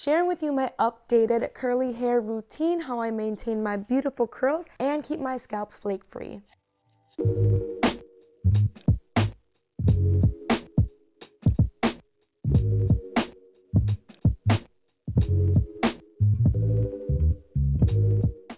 sharing with you my updated curly hair routine, how I maintain my beautiful curls and keep my scalp flake free.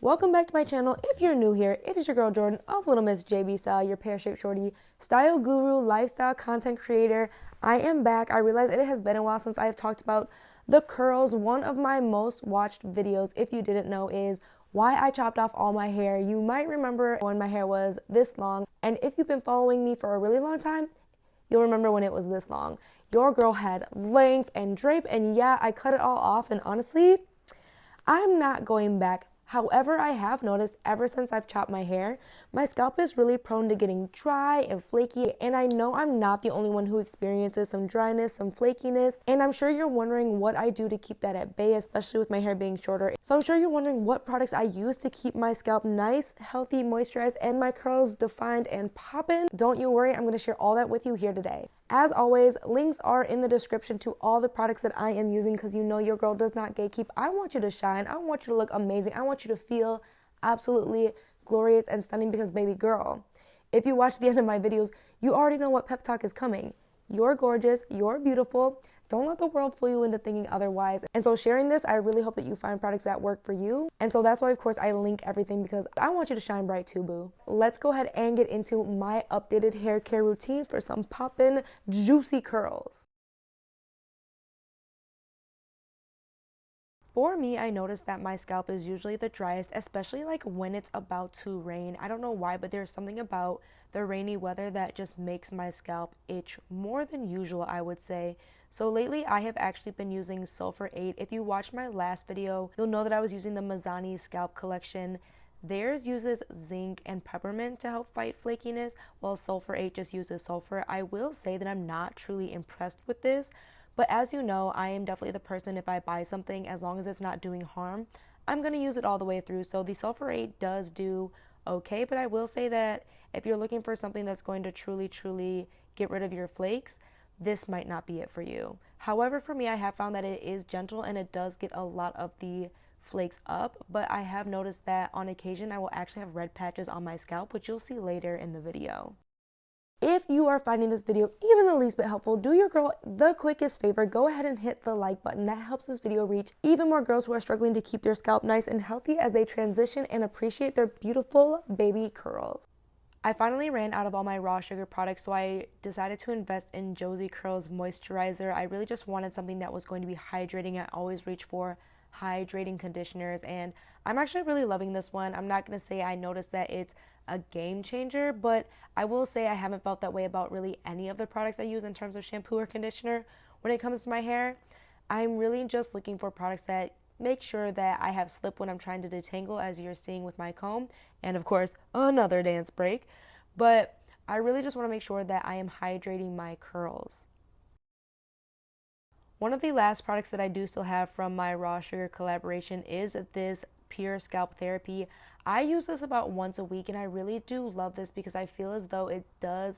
Welcome back to my channel. If you're new here, it is your girl Jordan of Little Miss JB Style, your pear-shaped shorty, style guru, lifestyle content creator. I am back. I realize it has been a while since I have talked about the curls. One of my most watched videos, if you didn't know, is why I chopped off all my hair. You might remember when my hair was this long, and if you've been following me for a really long time, you'll remember when it was this long. Your girl had length and drape, and yeah, I cut it all off, and honestly, I'm not going back. However, I have noticed ever since I've chopped my hair, my scalp is really prone to getting dry and flaky, and I know I'm not the only one who experiences some dryness, some flakiness, and I'm sure you're wondering what I do to keep that at bay, especially with my hair being shorter. So I'm sure you're wondering what products I use to keep my scalp nice, healthy, moisturized, and my curls defined and poppin'. Don't you worry, I'm going to share all that with you here today. As always, links are in the description to all the products that I am using because you know your girl does not gatekeep. I want you to shine. I want you to look amazing. I want you to feel absolutely glorious and stunning because, baby girl, if you watch the end of my videos, you already know what pep talk is coming. You're gorgeous. You're beautiful. Don't let the world fool you into thinking otherwise. And so sharing this, I really hope that you find products that work for you. And so that's why, of course, I link everything because I want you to shine bright too, boo. Let's go ahead and get into my updated hair care routine for some poppin' juicy curls. For me, I noticed that my scalp is usually the driest, especially like when it's about to rain. I don't know why, but there's something about the rainy weather that just makes my scalp itch more than usual, I would say. So lately, I have actually been using Sulfur 8. If you watched my last video, you'll know that I was using the Mizani scalp collection. Theirs uses zinc and peppermint to help fight flakiness, while Sulfur 8 just uses sulfur. I will say that I'm not truly impressed with this, but as you know, I am definitely the person, if I buy something, as long as it's not doing harm, I'm going to use it all the way through. So the Sulfur 8 does do okay, but I will say that if you're looking for something that's going to truly get rid of your flakes, this might not be it for you. However, for me, I have found that it is gentle and it does get a lot of the flakes up, but I have noticed that on occasion I will actually have red patches on my scalp, which you'll see later in the video. If you are finding this video even the least bit helpful, do your girl the quickest favor, go ahead and hit the like button. That helps this video reach even more girls who are struggling to keep their scalp nice and healthy as they transition and appreciate their beautiful baby curls. I finally ran out of all my raw sugar products, so I decided to invest in Josie Curls Moisturizer. I really just wanted something that was going to be hydrating. I always reach for hydrating conditioners, and I'm actually really loving this one. I'm not going to say I noticed that it's a game changer, but I will say I haven't felt that way about really any of the products I use in terms of shampoo or conditioner when it comes to my hair. I'm really just looking for products that make sure that I have slip when I'm trying to detangle, as you're seeing with my comb, and of course another dance break, but I really just want to make sure that I am hydrating my curls. One of the last products that I do still have from my raw sugar collaboration is this Pure Scalp Therapy. I use this about once a week and I really do love this because I feel as though it does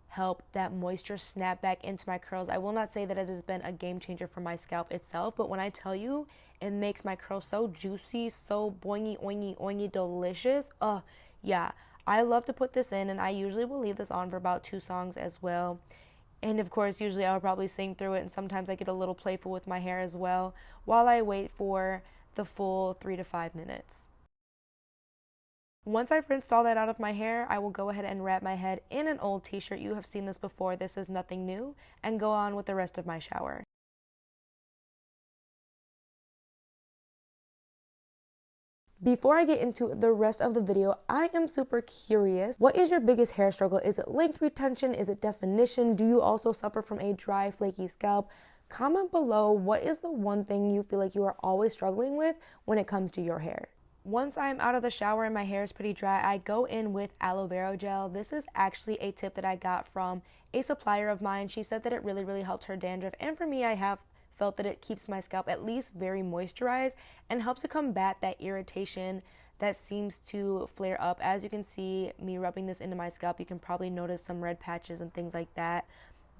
help that moisture snap back into my curls. I will not say that it has been a game changer for my scalp itself, but when I tell you it makes my curls so juicy, so boingy, oingy, oingy, delicious, yeah, I love to put this in, and I usually will leave this on for about 2 songs as well. And of course, usually I'll probably sing through it, and sometimes I get a little playful with my hair as well while I wait for the full 3 to 5 minutes. Once I've rinsed all that out of my hair, I will go ahead and wrap my head in an old t-shirt. You have seen this before, this is nothing new, and go on with the rest of my shower. Before I get into the rest of the video, I am super curious. What is your biggest hair struggle? Is it length retention? Is it definition? Do you also suffer from a dry, flaky scalp? Comment below, what is the one thing you feel like you are always struggling with when it comes to your hair? Once I'm out of the shower and my hair is pretty dry, I go in with aloe vera gel. This is actually a tip that I got from a supplier of mine. She said that it really helped her dandruff, and for me, I have felt that it keeps my scalp at least very moisturized and helps to combat that irritation that seems to flare up. As you can see me rubbing this into my scalp, you can probably notice some red patches and things like that.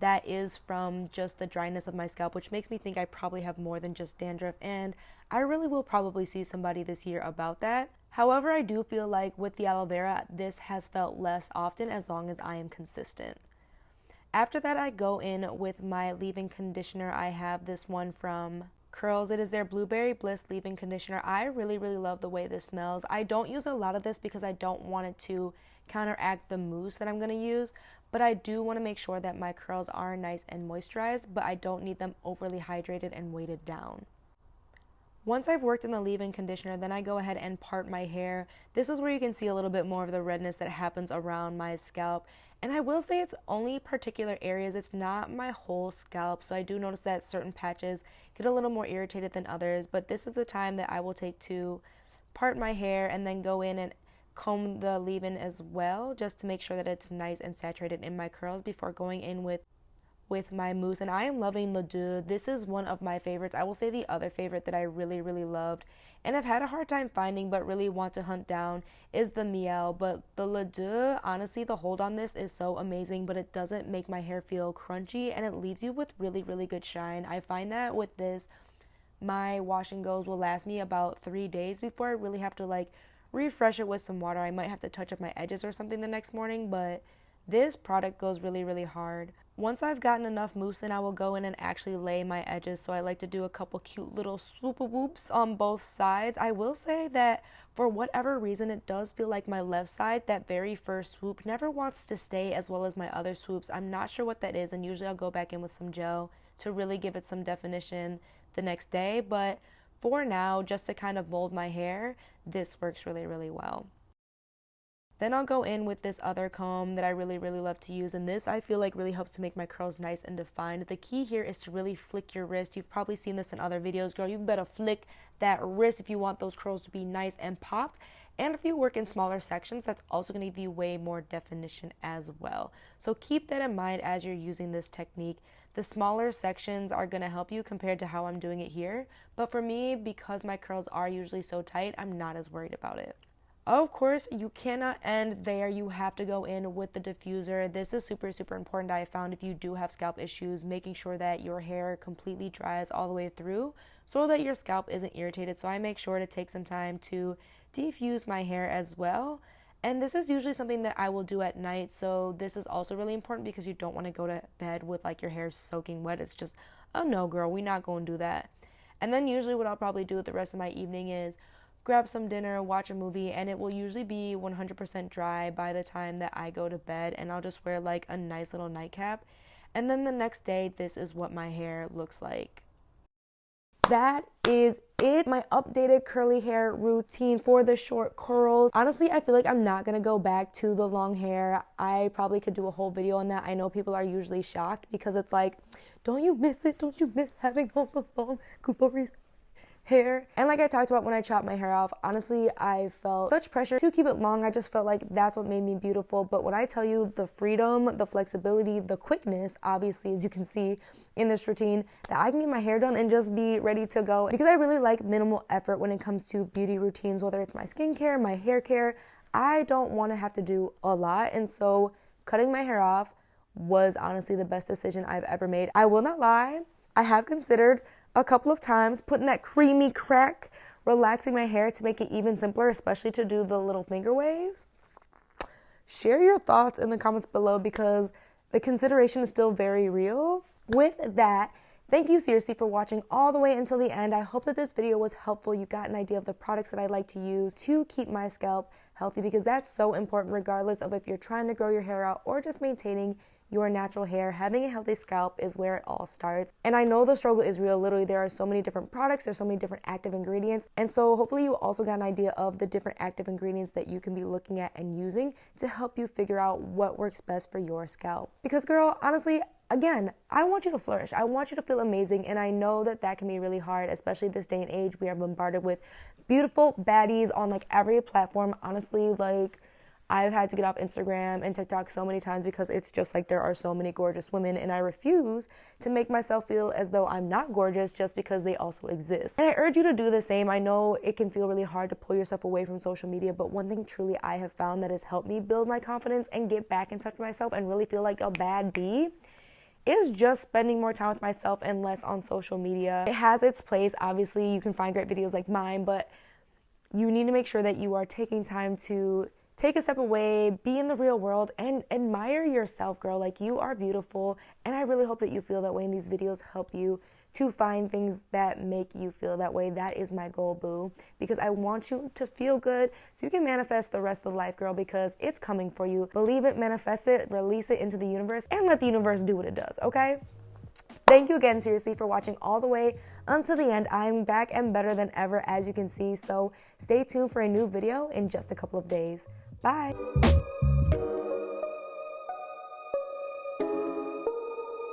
that is from just the dryness of my scalp, which makes me think I probably have more than just dandruff, and I really will probably see somebody this year about that. However, I do feel like with the aloe vera, this has felt less often as long as I am consistent. After that, I go in with my leave-in conditioner. I have this one from Curls. It is their Blueberry Bliss leave-in conditioner. I really, really love the way this smells. I don't use a lot of this because I don't want it to counteract the mousse that I'm going to use, but I do want to make sure that my curls are nice and moisturized, but I don't need them overly hydrated and weighted down. Once I've worked in the leave-in conditioner, then I go ahead and part my hair. This is where you can see a little bit more of the redness that happens around my scalp. And I will say it's only particular areas. It's not my whole scalp. So I do notice that certain patches get a little more irritated than others. But this is the time that I will take to part my hair and then go in and comb the leave-in as well, just to make sure that it's nice and saturated in my curls before going in with my mousse. And I am loving Le Deux. This is one of my favorites. I will say the other favorite that I really, really loved and I've had a hard time finding but really want to hunt down is the Miel. But the Le Deux, honestly, the hold on this is so amazing, but it doesn't make my hair feel crunchy and it leaves you with really, really good shine. I find that with this, my wash and goes will last me about 3 days before I really have to like refresh it with some water. I might have to touch up my edges or something the next morning, but this product goes really, really hard. Once I've gotten enough mousse in, I will go in and actually lay my edges. So I like to do a couple cute little swoop whoops on both sides. I will say that for whatever reason, it does feel like my left side, that very first swoop, never wants to stay as well as my other swoops. I'm not sure what that is, and usually I'll go back in with some gel to really give it some definition the next day. But for now, just to kind of mold my hair, this works really, really well. Then I'll go in with this other comb that I really, really love to use. And this I feel like really helps to make my curls nice and defined. The key here is to really flick your wrist. You've probably seen this in other videos. Girl, you better flick that wrist if you want those curls to be nice and popped. And if you work in smaller sections, that's also going to give you way more definition as well. So keep that in mind as you're using this technique. The smaller sections are going to help you compared to how I'm doing it here. But for me, because my curls are usually so tight, I'm not as worried about it. Of course, you cannot end there. You have to go in with the diffuser. This is super, super important. I found if you do have scalp issues, making sure that your hair completely dries all the way through so that your scalp isn't irritated. So I make sure to take some time to defuse my hair as well. And this is usually something that I will do at night. So this is also really important because you don't want to go to bed with like your hair soaking wet. It's just, oh no, girl, we're not going to do that. And then usually what I'll probably do with the rest of my evening is grab some dinner, watch a movie, and it will usually be 100% dry by the time that I go to bed, and I'll just wear like a nice little nightcap. And then the next day, this is what my hair looks like. That is it. My updated curly hair routine for the short curls. Honestly, I feel like I'm not gonna go back to the long hair. I probably could do a whole video on that. I know people are usually shocked because it's like, don't you miss it? Don't you miss having all the long, glorious hair? And like I talked about when I chopped my hair off, honestly, I felt such pressure to keep it long. I just felt like that's what made me beautiful. But when I tell you the freedom, the flexibility, the quickness, obviously, as you can see in this routine, that I can get my hair done and just be ready to go. Because I really like minimal effort when it comes to beauty routines, whether it's my skincare, my hair care. I don't want to have to do a lot. And so cutting my hair off was honestly the best decision I've ever made. I will not lie, I have considered a couple of times putting that creamy crack, relaxing my hair to make it even simpler, especially to do the little finger waves. Share your thoughts in the comments below because the consideration is still very real. With that, thank you seriously for watching all the way until the end. I hope that this video was helpful. You got an idea of the products that I like to use to keep my scalp healthy, because that's so important regardless of if you're trying to grow your hair out or just maintaining your natural hair. Having a healthy scalp is where it all starts. And I know the struggle is real. Literally, there are so many different products, there's so many different active ingredients. And so hopefully you also got an idea of the different active ingredients that you can be looking at and using to help you figure out what works best for your scalp. Because girl, honestly, again, I want you to flourish. I want you to feel amazing. And I know that that can be really hard, especially this day and age. We are bombarded with beautiful baddies on like every platform. Honestly, like I've had to get off Instagram and TikTok so many times because it's just like there are so many gorgeous women, and I refuse to make myself feel as though I'm not gorgeous just because they also exist. And I urge you to do the same. I know it can feel really hard to pull yourself away from social media, but one thing truly I have found that has helped me build my confidence and get back in touch with myself and really feel like a bad bee is just spending more time with myself and less on social media. It has its place. Obviously, you can find great videos like mine, but you need to make sure that you are taking time to take a step away, be in the real world, and admire yourself, girl. Like, you are beautiful, and I really hope that you feel that way, and these videos help you to find things that make you feel that way. That is my goal, boo, because I want you to feel good so you can manifest the rest of life, girl, because it's coming for you. Believe it, manifest it, release it into the universe, and let the universe do what it does, okay? Thank you again, seriously, for watching all the way until the end. I'm back and better than ever, as you can see, so stay tuned for a new video in just a couple of days. Bye.